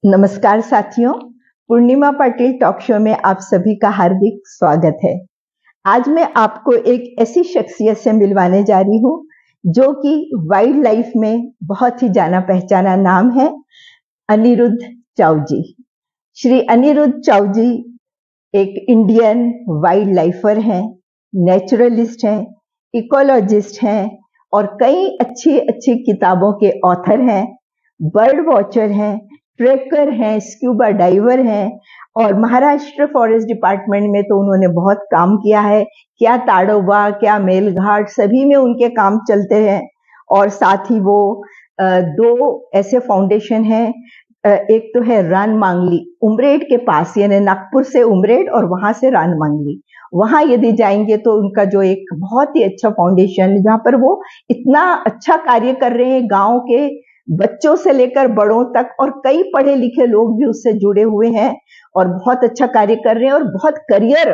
नमस्कार साथियों, पूर्णिमा Patil talk show में आप सभी का हार्दिक स्वागत है। आज मैं आपको एक ऐसी शख्सियत से मिलवाने जा रही हूँ जो कि वाइल्ड लाइफ में बहुत ही जाना पहचाना नाम है, अनिरुद्ध चाव जी। श्री अनिरुद्ध चाव जी एक इंडियन वाइल्ड लाइफर हैं, नेचुरलिस्ट हैं, इकोलॉजिस्ट हैं और कई अच्छी अच्छी किताबों के ऑथर हैं, बर्ड वॉचर हैं, ट्रेकर हैं, स्क्यूबा डाइवर हैं और महाराष्ट्र फॉरेस्ट डिपार्टमेंट में तो उन्होंने बहुत काम किया है। क्या ताडोबा, क्या मेलघाट, सभी में उनके काम चलते हैं। और साथ ही वो दो ऐसे फाउंडेशन हैं, एक तो है रान मांगली, उमरेड के पास, यानी नागपुर से उमरेड और वहां से रान मांगली। वहां यदि जाएंगे तो उनका जो एक बहुत ही अच्छा फाउंडेशन, जहां पर वो इतना अच्छा कार्य कर रहे हैं, गांव के बच्चों से लेकर बड़ों तक, और कई पढ़े लिखे लोग भी उससे जुड़े हुए हैं और बहुत अच्छा कार्य कर रहे हैं और बहुत करियर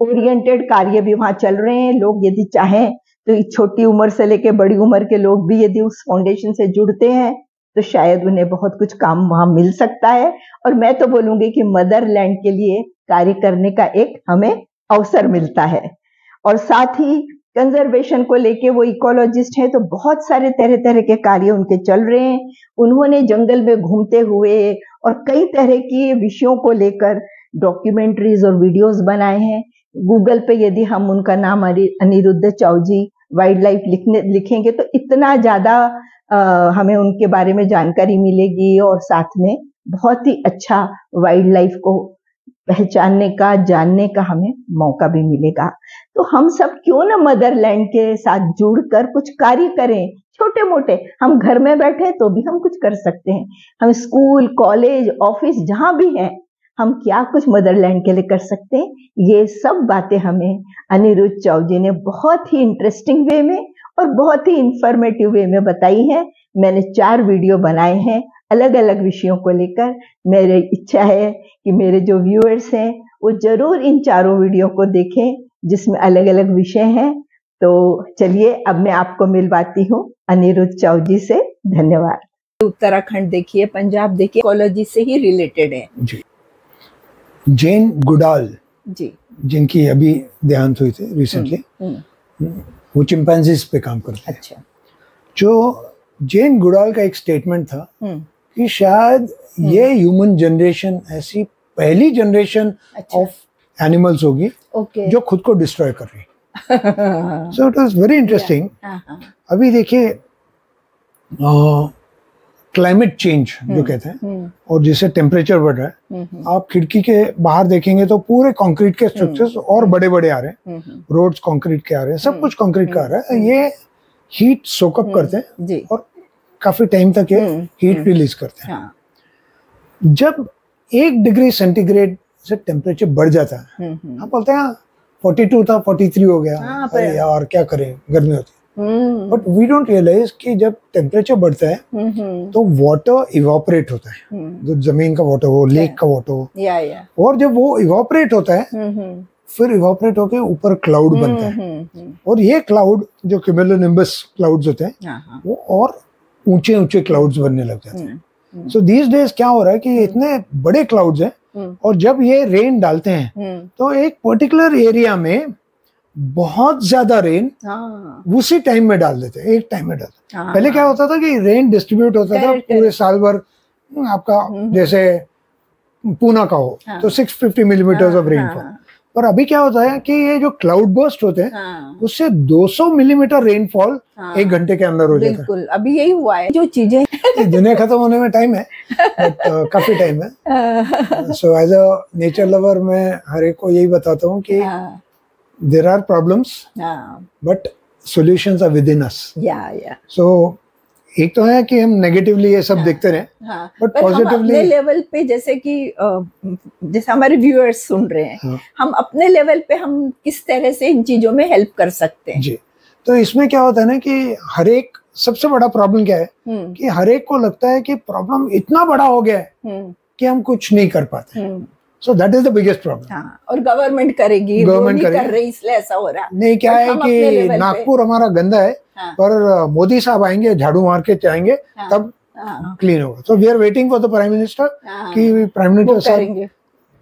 ओरिएंटेड कार्य भी वहां चल रहे हैं। लोग यदि चाहें तो छोटी उम्र से लेकर बड़ी उम्र के लोग भी यदि उस फाउंडेशन से जुड़ते हैं तो शायद उन्हें बहुत कुछ काम वहां मिल सकता है। और मैं तो बोलूंगी कि मदरलैंड के लिए कार्य करने का एक हमें अवसर मिलता है। और साथ ही कंजर्वेशन को लेके वो इकोलॉजिस्ट है, तो बहुत सारे तरह तरह के कार्य उनके चल रहे हैं। उन्होंने जंगल में घूमते हुए और कई तरह की विषयों को लेकर डॉक्यूमेंट्रीज और वीडियोस बनाए हैं। गूगल पे यदि हम उनका नाम अनिरुद्ध चाव जी वाइल्ड लाइफ लिखेंगे तो इतना ज्यादा हमें उनके बारे में जानकारी मिलेगी और साथ में बहुत ही अच्छा वाइल्ड लाइफ को पहचानने का, जानने का हमें मौका भी मिलेगा। तो हम सब क्यों ना मदरलैंड के साथ जुड़कर कुछ कार्य करें, छोटे मोटे। हम घर में बैठे तो भी हम कुछ कर सकते हैं। हम स्कूल, कॉलेज, ऑफिस जहां भी हैं, हम क्या कुछ मदरलैंड के लिए कर सकते हैं। ये सब बातें हमें अनिरुद्ध चाव जी ने बहुत ही इंटरेस्टिंग वे में और बहुत ही इंफॉर्मेटिव वे में बताई है। मैंने 4 वीडियो बनाए हैं अलग अलग विषयों को लेकर। मेरी इच्छा है कि मेरे जो व्यूअर्स हैं वो जरूर इन 4 वीडियो को देखें जिसमें अलग अलग विषय हैं। तो चलिए अब मैं आपको मिलवाती हूँ अनिरुद्ध चाव जी से। धन्यवाद। उत्तराखंड देखिए, पंजाब देखिए, इकोलॉजी से ही रिलेटेड है जी। जेन गुडाल जी, जिनकी अभी देहांत हुई थी रिसेंटली, वो चिंपैंजीज पे काम करते हैं। अच्छा। जो जेन गुडाल का एक स्टेटमेंट था कि शायद ये ह्यूमन जनरेशन ऐसी पहली जनरेशन ऑफ एनिमल्स होगी जो खुद को डिस्ट्रॉय कर रही। So it was very interesting. अभी देखिए क्लाइमेट चेंज जो कहते हैं और जिससे टेम्परेचर बढ़ रहा है, आप खिड़की के बाहर देखेंगे तो पूरे कंक्रीट के स्ट्रक्चर्स और बड़े बड़े आ रहे हैं, रोड्स कंक्रीट के आ रहे हैं, सब कुछ कंक्रीट का आ रहा है। ये हीट सोकअप करते हैं और काफी टाइम तक ये हीट रिलीज करते हैं। जब 1 डिग्री सेंटीग्रेड से टेम्परेचर बढ़ जाता है, आप बोलते हैं 42 था 43 हो गया, अरे यार क्या करें, गर्मी होती है। बट वी डोंट रियलाइज कि जब टेम्परेचर बढ़ता है तो वाटर इवापोरेट होता है, जो जमीन का वाटर हो, लेक का वाटर हो, और जब वो इवापोरेट होता है फिर इवापोरेट होकर ऊपर क्लाउड बनता है। और ये क्लाउड जो क्यूमुलोनिम्बस क्लाउड्स होते हैं वो और ऊंचे ऊंचे क्लाउड्स बनने लग जाते हैं। सो दीज डेज क्या हो रहा है कि इतने बड़े क्लाउड्स हैं और जब ये रेन डालते हैं तो एक पर्टिकुलर एरिया में बहुत ज्यादा रेन उसी टाइम में डाल देते हैं, एक टाइम में डालते हैं। पहले क्या होता था कि रेन डिस्ट्रीब्यूट होता था पूरे साल भर, आपका जैसे पूना का हो तो 650 मिलीमीटर ऑफ रेनफॉल। पर अभी क्या होता है कि ये जो क्लाउड बर्स्ट होते हैं उससे 200 मिलीमीटर रेनफॉल 1 घंटे के अंदर हो जाता है। बिल्कुल, अभी यही हुआ है जो चीजें दुनिया खत्म होने में टाइम है, बट काफी टाइम है। So as a nature lover मैं हर एक को यही बताता हूँ कि there are problems but solutions are within us. So एक तो है कि हम नेगेटिवली ये सब देखते रहे, बट पॉजिटिवली अपने लेवल पे, जैसे कि जैसे हमारे व्यूअर्स सुन रहे हैं, हम अपने लेवल पे हम किस तरह से इन चीजों में हेल्प कर सकते हैं जी। तो इसमें क्या होता है ना कि हर एक, सबसे बड़ा प्रॉब्लम क्या है कि हर एक को लगता है कि प्रॉब्लम इतना बड़ा हो गया है कि हम कुछ नहीं कर पाते। So that is the biggest problem. और गवर्नमेंट करेगी, गवर्नमेंट कर रही, इसलिए ऐसा हो रहा नहीं। क्या है कि नागपुर हमारा गंदा है, पर मोदी साहब आएंगे, झाड़ू मार के जाएंगे, तब क्लीन होगा। तो we are waiting for the prime minister कि प्राइम मिनिस्टर साहब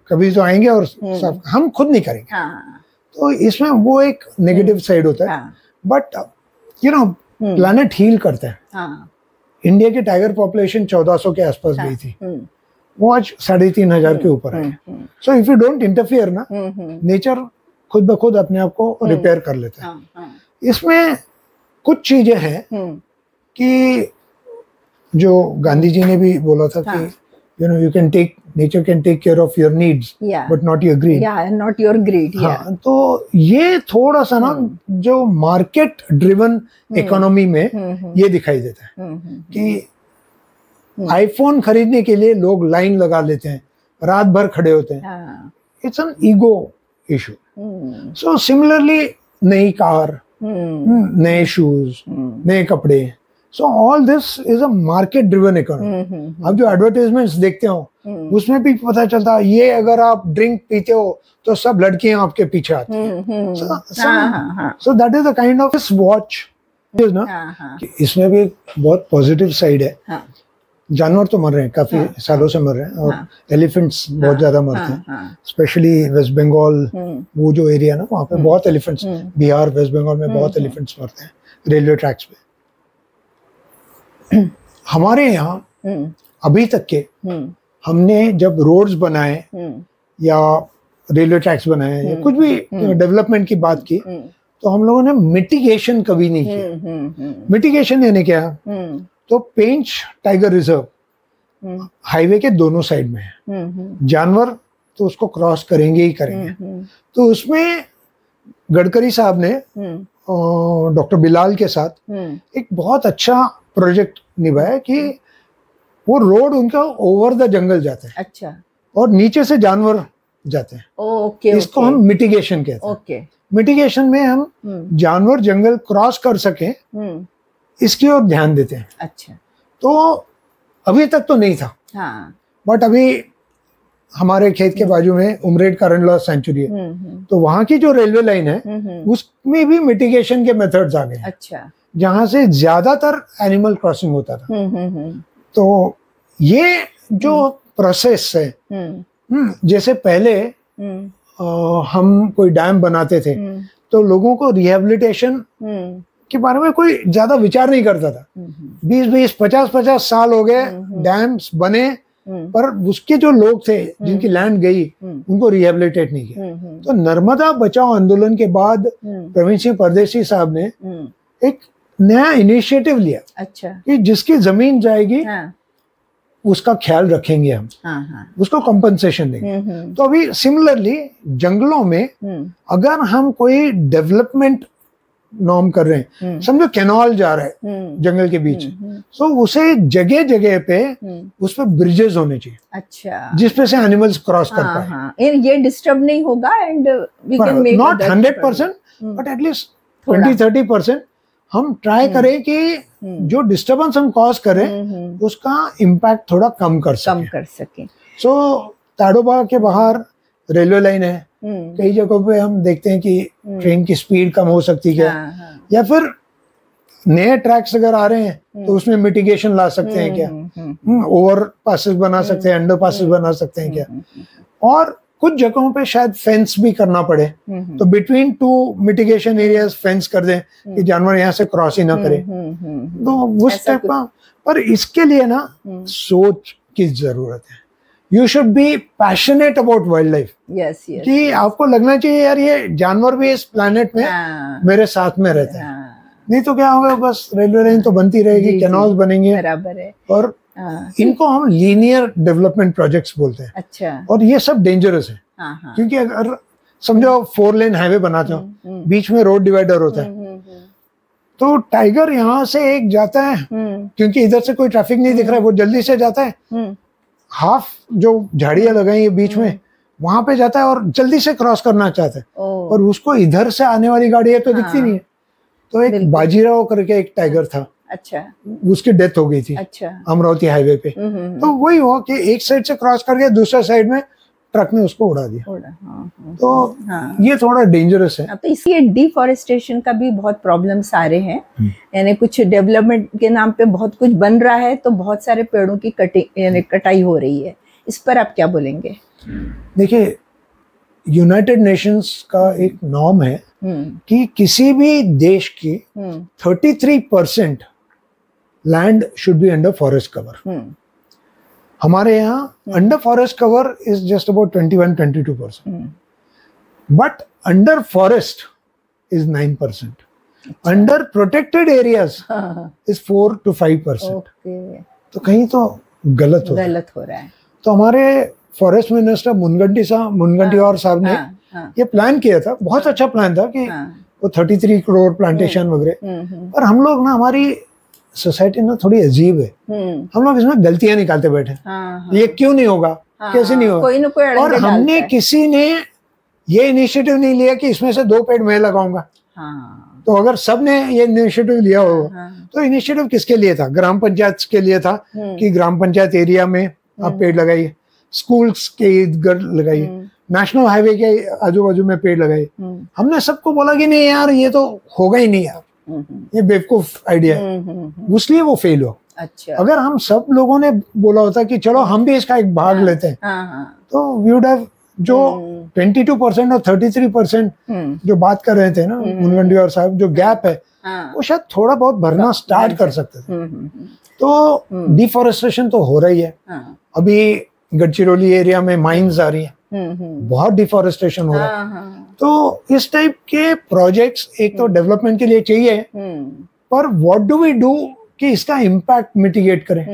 कभी तो आएंगे और सब, हम खुद नहीं करेंगे। तो इसमें वो एक नेगेटिव साइड होता है, but you know planet heal करते हैं। इंडिया की टाइगर पॉपुलेशन 1400 के आसपास गई थी, वो आज 3500 के ऊपर है। So if you don't interfere ना, नेचर खुद ब खुद अपने आप को रिपेयर कर लेता है। इसमें कुछ चीजें हैं कि जो गांधी जी ने भी बोला था कि you know you can take, nature can take care of your needs but not your greed. Not your greed. हाँ, तो ये थोड़ा सा ना जो मार्केट ड्रिवन इकोनॉमी में ये दिखाई देता है कि आईफोन खरीदने के लिए लोग लाइन लगा लेते हैं, रात भर खड़े होते हैं। It's an ego issue. So similarly नई कार, नए शूज, नए कपड़े, so all this is a market driven economy. अब जो एडवर्टाइजमेंट्स देखते हो उसमें भी पता चलता है ये अगर आप ड्रिंक पीते हो तो सब लड़कियां आपके पीछे आती हैं। So that is the kind of this watch ना। इसमें भी बहुत पॉजिटिव साइड है। जानवर तो मर रहे हैं, काफी सालों से मर रहे हैं, और एलिफेंट्स बहुत ज्यादा मरते हैं, स्पेशली वेस्ट बंगाल वो जो एरिया ना, वहाँ पे बहुत एलिफेंट्स, बिहार वेस्ट बंगाल में बहुत एलिफेंट्स मरते हैं रेलवे ट्रैक्स पे। हमारे यहाँ अभी तक के हमने जब रोड्स बनाए या रेलवे ट्रैक्स बनाए या कुछ भी डेवलपमेंट की बात की, तो हम लोगों ने मिटिगेशन कभी नहीं किया। मिटिगेशन यानी क्या? तो पेंच टाइगर रिजर्व हाईवे के दोनों साइड में है, जानवर तो उसको क्रॉस करेंगे ही करेंगे। तो उसमें गडकरी साहब ने डॉक्टर बिलाल के साथ एक बहुत अच्छा प्रोजेक्ट निभाया कि वो रोड उनका ओवर द जंगल जाता है। अच्छा। और नीचे से जानवर जाते हैं। ओके। इसको हम मिटिगेशन कहते हैं। ओके। मिटिगेशन में हम जानवर जंगल क्रॉस कर सके इसकी ओर ध्यान देते हैं। अच्छा। तो अभी तक तो नहीं था, बट अभी हमारे खेत के बाजू में उमरेड करंडला सेंचुरी है, तो वहां की जो रेलवे लाइन है उसमें भी मिटिगेशन के मेथड्स आ गए। अच्छा। जहाँ से ज्यादातर एनिमल क्रॉसिंग होता था। तो ये जो प्रोसेस है, जैसे पहले हम कोई डैम बनाते थे तो लोगों को रिहेबिलिटेशन के बारे में कोई ज्यादा विचार नहीं करता था। 20-20, 50-50 साल हो गए डैम्स बने, पर उसके जो लोग थे जिनकी लैंड गई उनको रिहेबिलिटेट नहीं किया। तो नर्मदा बचाओ आंदोलन के बाद प्रवीण सिंह परदेसी साहब ने एक नया इनिशिएटिव लिया। अच्छा। कि जिसकी जमीन जाएगी उसका ख्याल रखेंगे हम, उसको कंपनसेशन देंगे। तो अभी सिमिलरली जंगलों में अगर हम कोई डेवलपमेंट नॉर्म कर रहे हैं, समझो कैनाल जा रहा है जंगल के बीच, तो उसे जगह जगह पे उस पे ब्रिजेस होने चाहिए। अच्छा। जिसपे से एनिमल्स क्रॉस कर पाए। ये डिस्टर्ब नहीं होगा and we can make not 100% but at least 20-30% हम ट्राई करें कि जो डिस्टर्बेंस हम कॉज करें उसका इम्पैक्ट थोड़ा कम कर सके। सो ताडोबा के बाहर रेलवे लाइन है, कई जगहों पे हम देखते हैं कि ट्रेन की स्पीड कम हो सकती है, या फिर नए ट्रैक्स अगर आ रहे हैं तो उसमें मिटिगेशन ला सकते हैं क्या, ओवर पासेस बना सकते हैं, अंडर पासेस बना सकते हैं क्या, और कुछ जगहों पे शायद फेंस भी करना पड़े, तो between two mitigation areas fence कर दें कि जानवर यहाँ से क्रॉस ही ना करे। तो उस टाइप का, पर इसके लिए ना सोच की जरूरत है। You should be passionate about wild life. Yes. कि आपको लगना चाहिए यार ये जानवर भी इस प्लेनेट में मेरे साथ में रहते हैं। नहीं तो क्या होगा, बस रेलवे लाइन तो बनती रहेगी, कैनाल्स बनेंगे, बराबर है, और इनको हम लीनियर डेवलपमेंट प्रोजेक्ट्स बोलते हैं। अच्छा। और ये सब डेंजरस है। क्योंकि अगर समझो 4 लेन हाईवे बनाते हो, बीच में रोड डिवाइडर होता है, तो टाइगर यहाँ से एक जाता है, क्योंकि इधर से कोई ट्रैफिक नहीं दिख रहा है, वो जल्दी से जाता है, हाफ जो झाड़ियां लगाई है बीच में वहां पे जाता है और जल्दी से क्रॉस करना चाहता है, और उसको इधर से आने वाली गाड़ी है तो दिखती नहीं है। तो एक बाजीराव करके एक टाइगर था। अच्छा। उसकी डेथ हो गई थी। अच्छा। अमरावती हाईवे पे। तो वही हुआ कि एक साइड से क्रॉस करके दूसरे साइड में ट्रक ने उसको उड़ा दिया। तो ये थोड़ा डेंजरस है। तो इसलिए डिफॉरेस्टेशन का भी बहुत प्रॉब्लम्स आ रहे हैं। यानी कुछ डेवलपमेंट के नाम पे बहुत कुछ बन रहा है तो बहुत सारे पेड़ों की कटाई हो रही है। इस पर आप क्या बोलेंगे? देखिए, यूनाइटेड नेशंस का एक नॉर्म है कि किसी भी देश की 33% land should be under forest cover. हमारे यहाँ under forest cover is just about 21-22%, but under forest is 9%, under protected areas is 4 to 5%। तो कहीं तो गलत हो रहा है। तो हमारे फॉरेस्ट मिनिस्टर मुनगंटी और साहब ने ये प्लान किया था, बहुत अच्छा प्लान था कि वो 33 करोड़ प्लांटेशन वगैरह। पर हम लोग ना, हमारी सोसाइटी ना थोड़ी अजीब है, हम लोग इसमें गलतियां निकालते बैठे। ये क्यों नहीं होगा, कैसे नहीं होगा, कोई न कोई और हमने किसी ने ये इनिशिएटिव नहीं लिया कि इसमें से 2 पेड़ मैं लगाऊंगा। तो अगर सब ने ये इनिशिएटिव लिया होगा तो इनिशिएटिव किसके लिए था? ग्राम पंचायत के लिए था कि ग्राम पंचायत एरिया में आप पेड़ लगाइए, स्कूल्स के इर्द गिर्द लगाइए, नेशनल हाईवे के आजू बाजू में पेड़ लगाइए। हमने सबको बोला कि नहीं यार, ये तो होगा ही नहीं यार, ये बेवकूफ आइडिया है, इसलिए वो फेल हुआ। अच्छा। अगर हम सब लोगों ने बोला होता कि चलो हम भी इसका एक भाग लेते हैं, तो वी वुड हैव जो 22% और 33% जो बात कर रहे थे ना मुनगंटी और साहब, जो गैप है वो शायद थोड़ा बहुत भरना स्टार्ट कर सकते थे। तो डिफॉरेस्टेशन तो हो रही है। अभी गढ़चिरौली एरिया में माइंस आ रही है, बहुत डिफॉरेस्टेशन हो रहा है। तो इस टाइप के प्रोजेक्ट्स एक तो डेवलपमेंट के लिए चाहिए, पर व्हाट डू वी डू कि इसका इम्पैक्ट मिटिगेट करें,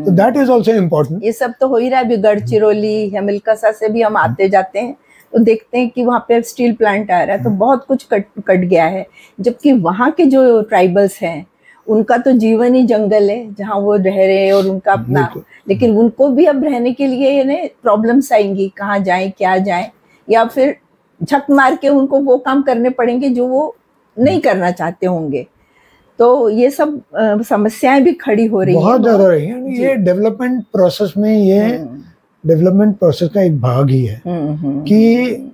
तो दैट इज आल्सो इम्पोर्टेंट। ये सब तो हो ही रहा है। अभी गढ़चिरौली हेमिलकसा से भी हम आते जाते हैं तो देखते हैं कि वहाँ पे स्टील प्लांट आ रहा है, तो बहुत कुछ कट गया है। जबकि वहाँ के जो ट्राइबल्स हैं उनका तो जीवन ही जंगल है जहाँ वो रह रहे हैं और उनका अपना, लेकिन उनको भी अब रहने के लिए प्रॉब्लम्स आएंगी, कहाँ जाएं क्या जाएं, या फिर झक मार के उनको वो काम करने पड़ेंगे जो वो नहीं करना चाहते होंगे। तो ये सब समस्याएं भी खड़ी हो रही हैं, बहुत ज्यादा रही हैं। ये डेवलपमेंट प्रोसेस में, ये डेवलपमेंट प्रोसेस का एक भाग ही है कि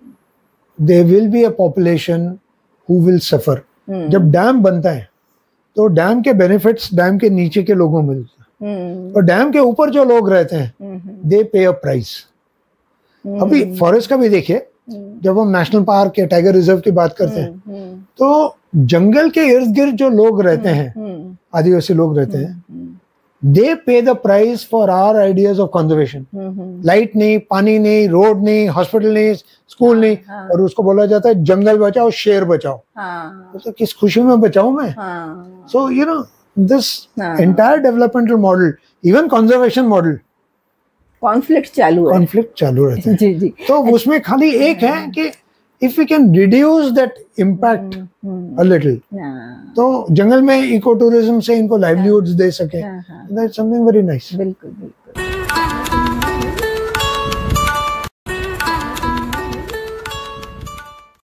there will be a population who will suffer. जब डैम बनता है तो डैम के बेनिफिट्स डैम के नीचे के लोगों को मिलते हैं, और डैम के ऊपर जो लोग रहते हैं दे पे अ प्राइस। अभी फॉरेस्ट का भी देखिए, जब हम नेशनल पार्क या टाइगर रिजर्व की बात करते हैं तो जंगल के इर्द गिर्द जो लोग रहते हैं, आदिवासी लोग रहते हैं, they pay the price for our ideas of conservation. Light नहीं, पानी नहीं, रोड नहीं, हॉस्पिटल नहीं, स्कूल नहीं, और उसको बोला जाता है जंगल बचाओ, शेर बचाओ। तो किस खुशी में बचाऊं मैं? So you know this entire developmental model, even conservation model, conflict चालू रहता है। जी जी। तो उसमें खाली एक है कि if we can reduce that impact a little, तो जंगल में इको टूरिज्म से इनको लाइवलीहुड्स दे सके, that's something very nice। बिल्कुल बिल्कुल।